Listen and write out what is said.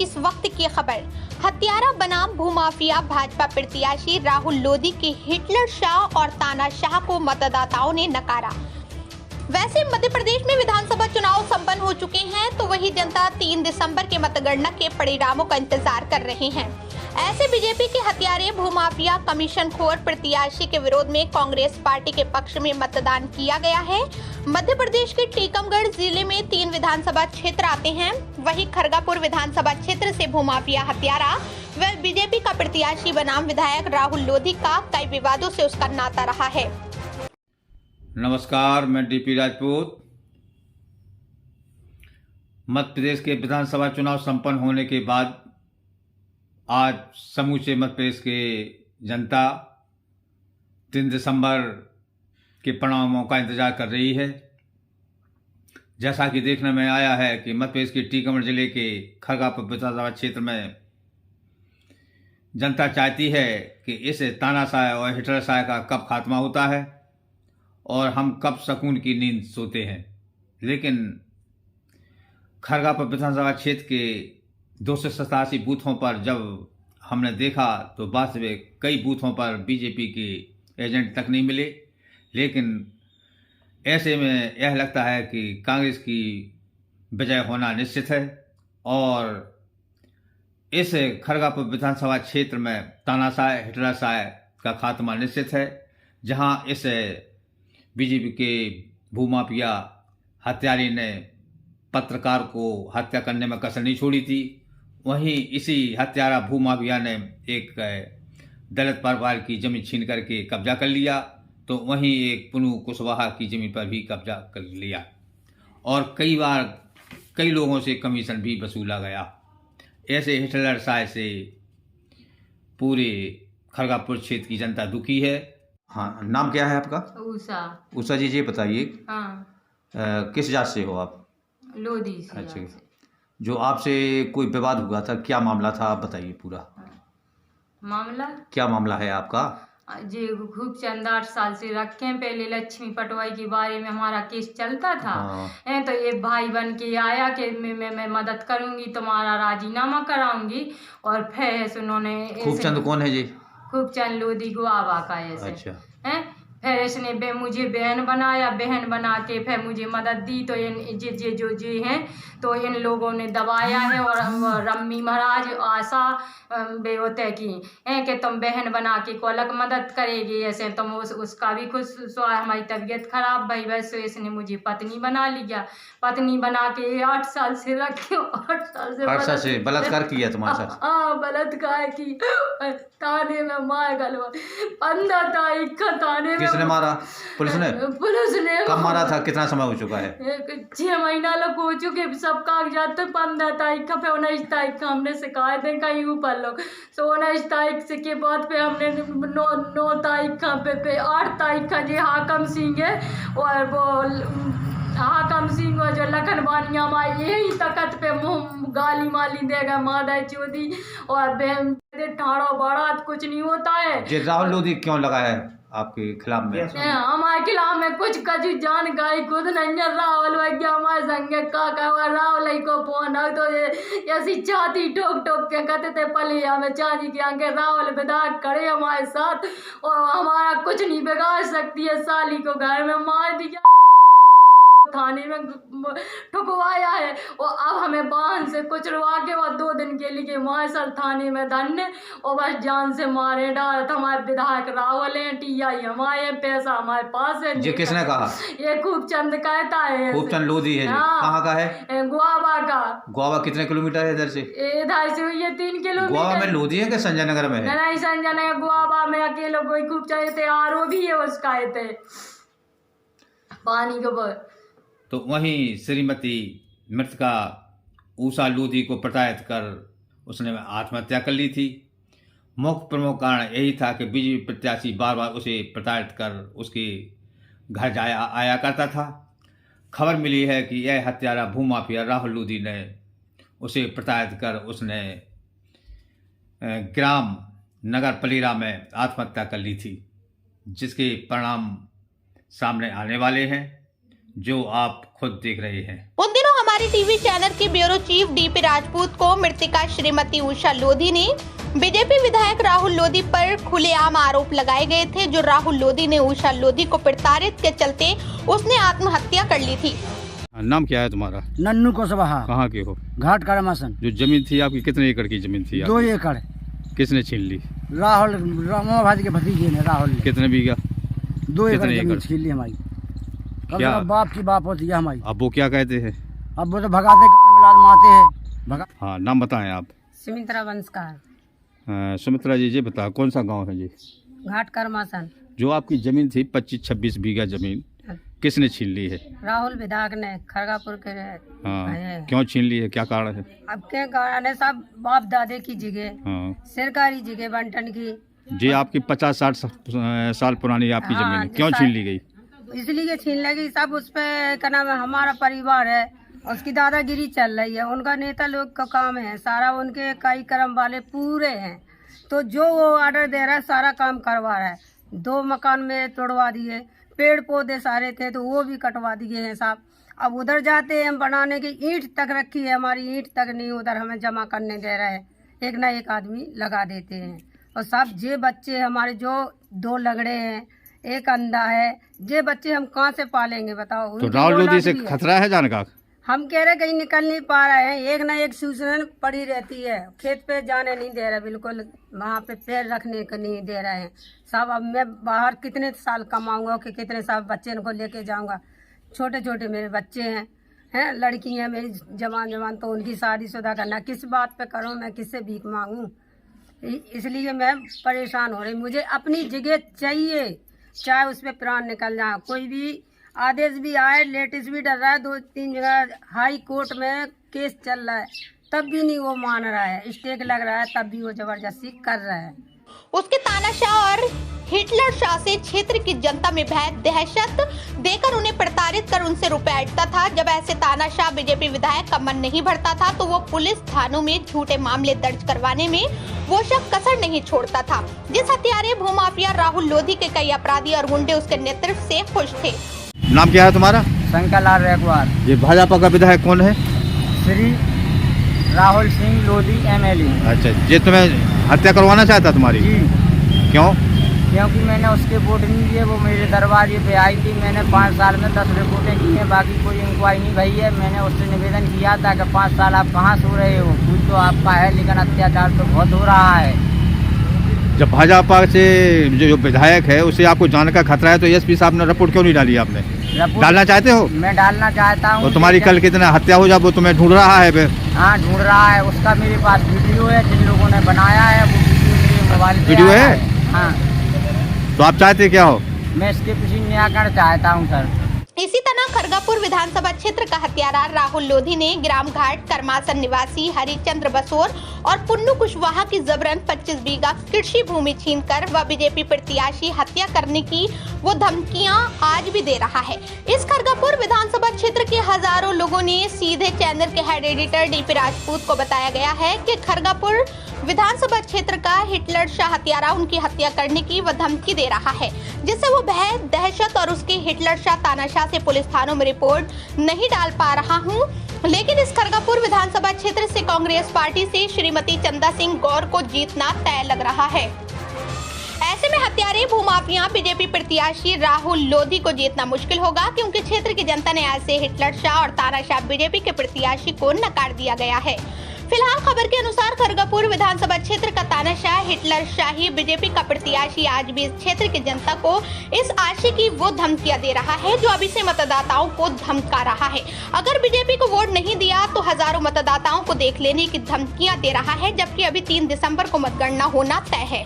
इस वक्त की खबर। हत्यारा बनाम भूमाफिया भाजपा प्रत्याशी राहुल लोधी के हिटलर शाह और तानाशाह को मतदाताओं ने नकारा। वैसे मध्य प्रदेश में विधानसभा चुनाव संपन्न हो चुके हैं, तो वही जनता 3 दिसंबर के मतगणना के परिणामों का इंतजार कर रहे हैं। ऐसे बीजेपी के हत्यारे भूमाफिया कमीशन खोर प्रत्याशी के विरोध में कांग्रेस पार्टी के पक्ष में मतदान किया गया है। मध्य प्रदेश के टीकमगढ़ जिले में 3 विधानसभा क्षेत्र आते हैं। वहीं खरगापुर विधानसभा क्षेत्र से भूमाफिया हत्यारा व बीजेपी का प्रत्याशी बनाम विधायक राहुल लोधी का कई विवादों से उसका नाता रहा है। नमस्कार, मैं डीपी राजपूत। मध्य प्रदेश के विधानसभा चुनाव संपन्न होने के बाद आज समूचे मध्य प्रदेश के जनता 3 दिसंबर के परिणामों का इंतजार कर रही है। जैसा कि देखने में आया है कि मध्य प्रदेश के टीकमगढ़ जिले के खरगापुर विधानसभा क्षेत्र में जनता चाहती है कि इस तानाशाह और हिटलरशाह का कब खात्मा होता है और हम कब सुकून की नींद सोते हैं। लेकिन खरगापुर विधानसभा क्षेत्र के 287 बूथों पर जब हमने देखा तो वास्तविक कई बूथों पर बीजेपी के एजेंट तक नहीं मिले। लेकिन ऐसे में यह लगता है कि कांग्रेस की विजय होना निश्चित है और इस खरगापुर विधानसभा क्षेत्र में तानाशाह हिटलरशाह का खात्मा निश्चित है, जहां इस बीजेपी के भूमाफिया हत्यारे ने पत्रकार को हत्या करने में कसर नहीं छोड़ी थी। वहीं इसी हत्यारा भूमाफिया ने एक दलित परिवार की जमीन छीन करके कब्जा कर लिया, तो वहीं एक पुनू कुशवाहा की जमीन पर भी कब्जा कर लिया और कई बार कई लोगों से कमीशन भी वसूला गया। ऐसे हिटलरशाह से पूरे खरगापुर क्षेत्र की जनता दुखी है। हाँ, नाम क्या है आपका? उषा जी, ये बताइए। किस जात से हो आप? लोधी से। अच्छा, जो आपसे कोई विवाद हुआ था, क्या मामला था, आप बताइए पूरा। मामला क्या मामला है आपका? जी, खूब चंद 8 साल से रखे हैं। पहले लक्ष्मी पटवाई के बारे में हमारा केस चलता था। हाँ। तो ये भाई बन के आया कि मैं मदद करूंगी, तुम्हारा राजीनामा कराऊंगी। और फिर उन्होंने खूबचंद कौन है जी? खूबचंद लोधी गुआवा का ऐसे। अच्छा। हैं, फिर इसने मुझे बहन बनाया, बहन बना के फिर मुझे मदद दी। तो इन जे हैं तो इन लोगों ने दबाया है और रम्मी महाराज आशा बेवते की हैं कि तुम बहन बना के कोलक मदद करेगी, ऐसे तुम उसका भी खुश। हमारी तबीयत खराब भाई, वैसे इसने मुझे पत्नी बना लिया। पत्नी बना के 8 साल से रखे। 8 साल से बलात्कार किया तुम्हारे साथ? हाँ, बलात्कार की। थाने में मार गलवा 15 तारीख का थाने में। किसने मारा? पुलिस ने? पुलिस ने। कब मारा था? कितना समय हो चुका है? 6 महीना लोग हो चुके। सब कागजात तो 15 तारीख का, फिर 19 तारीख का हमने शिकायत है कहीं ऊपर लोग। तो 19 तारीख से के बाद पे हमने 9 तारीख का पे 8 तारीख का जी हाकम सिंह है और वो हाकम सिंह और जो लखन बानिया माँ यही तकत पे मुँह गाली माली देगा मादा चौधरी और बहन ठाड़ो बड़ा कुछ नहीं होता है। जी, राहुल लोधी क्यों लगा है आपके खिलाफ में? हमारे खिलाफ में कुछ जानकारी खुद नहीं है। राहुल भैया हमारे संगे का राहुल को फोन तो ऐसी छाती ठोक ठोक के कहते थे पले हमें चाची के आगे राहुल विधायक खड़े हमारे साथ और हमारा कुछ नहीं बिगाड़ सकती है। साली को घर में मार दिया, थाने में ठुकवाया है और अब हमें बाहन से कुचलवा के और 2 दिन के लिए मार्शल थाने में धन्य और बस जान से मारे डाल। हमारे विधायक राहुल है, टीआई हमारे, पैसा हमारे पास है। जी, किसने कहा? ये खूबचंद कहता है। खूबचंद लोधी है। हाँ। कहाँ का है? गुआवा का। गुआवा कितने किलोमीटर है इधर से? इधर से ये 3 किलोमीटर। गुआवा में लोधी है कि संजय नगर में है? नहीं, संजय नगर। गुआवा में अकेले कोई खूबचंद थे, आरो भी है उसका थे पानी के ऊपर। तो वहीं श्रीमती मृतका उषा लोधी को प्रताड़ित कर उसने आत्महत्या कर ली थी। मुख्य प्रमुख कारण यही था कि बीजेपी प्रत्याशी बार बार उसे प्रताड़ित कर उसके घर आया करता था। खबर मिली है कि यह हत्यारा भूमाफिया राहुल लोधी ने उसे प्रताड़ित कर उसने ग्राम नगर पलीरा में आत्महत्या कर ली थी, जिसके परिणाम सामने आने वाले हैं। जो आप खुद देख रहे हैं। उन दिनों हमारे टीवी चैनल के ब्यूरो चीफ डीपी राजपूत को मृतका श्रीमती उषा लोधी ने बीजेपी विधायक राहुल लोधी पर खुलेआम आरोप लगाए गए थे। जो राहुल लोधी ने उषा लोधी को प्रताड़ित के चलते उसने आत्महत्या कर ली थी। नाम क्या है तुम्हारा? नन्नू कुशवाहा। कहाँ के हो? घाट करमासन। जो जमीन थी आपकी कितने एकड़ की जमीन थी? 2 एकड़। किसने छीन ली? राहुल भाजी के भतीजे ने। राहुल कितने बीघा? 2 एकड़ जमीन छीन ली हमारी। क्या बाप की बाप होती है हमारी। अब वो क्या कहते हैं? अब वो तो भगाते गाँव में लाल मारते हैं। हाँ, नाम बताएं आप। सुमित्रा वंशकार। सुमित्रा जी, ये बताओ कौन सा गांव है जी? घाट करमासन। जो आपकी जमीन थी 25-26 बीघा जमीन किसने छीन ली है? राहुल विधायक ने खरगापुर के। हाँ, क्यों छीन ली है? क्या कारण है? अब के कारण है सब बाप दादे की जगह, हाँ, सरकारी जगह बंटन की। जी आपकी 50-60 साल पुरानी आपकी हाँ, जमीन क्यों छीन ली गई? इसलिए छीन लगी सब। उस पे क्या नाम है, हमारा परिवार है, उसकी दादागिरी चल रही है। उनका नेता लोग का काम है सारा, उनके कई कर्म वाले पूरे हैं, तो जो वो ऑर्डर दे रहा है सारा काम करवा रहा है। 2 मकान में तोड़वा दिए, पेड़ पौधे सारे थे तो वो भी कटवा दिए हैं साहब। अब उधर जाते हैं हम बनाने की, ईंट तक रखी है हमारी, ईंट तक नहीं उधर हमें जमा करने दे रहे हैं। एक ना एक आदमी लगा देते हैं। और सब जे बच्चे हमारे जो 2 लगड़े हैं, एक अंधा है, जे बच्चे हम कहाँ से पालेंगे बताओ? तो राहुल लोधी से खतरा है जाने का? हम कह रहे कहीं निकल नहीं पा रहे हैं। एक ना एक सूचना पड़ी रहती है, खेत पे जाने नहीं दे रहा, बिल्कुल वहाँ पे पैर रखने को नहीं दे रहे हैं साहब। अब मैं बाहर कितने साल कमाऊंगा कि कितने साल बच्चे को लेके जाऊंगा? छोटे छोटे मेरे बच्चे हैं लड़की हैं मेरी जवान, तो उनकी शादीशुदा करना किस बात पे करूँ? मैं किससे भीख मांगूँ? इसलिए मैं परेशान हो रही। मुझे अपनी जगह चाहिए, चाहे उस पर प्राण निकल जाए। कोई भी आदेश भी आए, लेटेस्ट भी डर रहा है, 2-3 जगह हाई कोर्ट में केस चल रहा है, तब भी नहीं वो मान रहा है। स्टेक लग रहा है तब भी वो जबरदस्ती कर रहा है। उसके तानाशाह और हिटलर शाह से क्षेत्र की जनता में भय दहशत देकर उन्हें प्रताड़ित कर उनसे रुपए ऐंठता था। जब ऐसे तानाशाह बीजेपी विधायक का मन नहीं भरता था तो वो पुलिस थानों में झूठे मामले दर्ज करवाने में वो शक कसर नहीं छोड़ता था। जिस हत्यारे भूमाफिया राहुल लोधी के कई अपराधी और गुंडे उसके नेतृत्व से खुश थे। नाम क्या है तुम्हारा? शंकर लाल रेखवार। ये भाजपा का विधायक कौन है? श्री राहुल सिंह लोधी MLA। अच्छा, ये तुम्हें हत्या करवाना चाहता तुम्हारी? जी। क्यों? क्योंकि मैंने उसके वोट नहीं दिए, वो मेरे दरवाजे पे आई थी। मैंने 5 साल में 10 रिपोर्टें की हैं, बाकी कोई इंक्वायरी नहीं भई है। मैंने उससे निवेदन किया था कि 5 साल आप कहाँ सो रहे हो, कुछ तो आपका है, लेकिन अत्याचार तो बहुत हो रहा है। जब भाजपा से जो विधायक है उसे आपको जान का खतरा है तो SP साहब ने रिपोर्ट क्यों नहीं डाली? आपने डालना चाहते हो? मैं डालना चाहता हूँ। तो तुम्हारी कल कितना हत्या हो जाए वो तुम्हें ढूंढ रहा है? हाँ, ढूंढ रहा है। उसका मेरे पास वीडियो है, जिन लोगों ने बनाया है वो वीडियो मेरे मोबाइल पे वीडियो है। हाँ, तो आप चाहते क्या हो? मैं इसके पीछे न्याय करना चाहता हूँ सर। इसी तरह खरगापुर विधानसभा क्षेत्र का हत्यारा राहुल लोधी ने ग्राम घाट करमासन निवासी हरिचंद्र बसोर और पुन्नू कुशवाहा की जबरन 25 बीघा कृषि भूमि छीनकर व बीजेपी प्रत्याशी हत्या करने की वो धमकियां आज भी दे रहा है। इस खरगापुर विधानसभा क्षेत्र के हजारों लोगों ने सीधे चैनल के हेड एडिटर डीपी राजपूत को बताया गया है कि खरगापुर विधानसभा क्षेत्र का हिटलर शाह हत्यारा उनकी हत्या करने की वह धमकी दे रहा है, जिससे वो भय दहशत और उसके हिटलर शाह तानाशाह से पुलिस थानों में रिपोर्ट नहीं डाल पा रहा हूं। लेकिन इस खरगापुर विधानसभा क्षेत्र से कांग्रेस पार्टी से श्रीमती चंदा सिंह गौर को जीतना तय लग रहा है। ऐसे में हत्यारे भूमाफिया बीजेपी प्रत्याशी राहुल लोधी को जीतना मुश्किल होगा, क्योंकि क्षेत्र की जनता ने ऐसे हिटलर शाह और तानाशाह बीजेपी के प्रत्याशी को नकार दिया गया है। फिलहाल खबर के अनुसार खरगापुर विधानसभा क्षेत्र का तानाशाह हिटलर शाही बीजेपी का प्रत्याशी आज भी इस क्षेत्र की जनता को इस आशय की वो धमकियां दे रहा है जो अभी से मतदाताओं को धमका रहा है। अगर बीजेपी को वोट नहीं दिया तो हजारों मतदाताओं को देख लेने की धमकियां दे रहा है, जबकि अभी 3 दिसंबर को मतगणना होना तय है।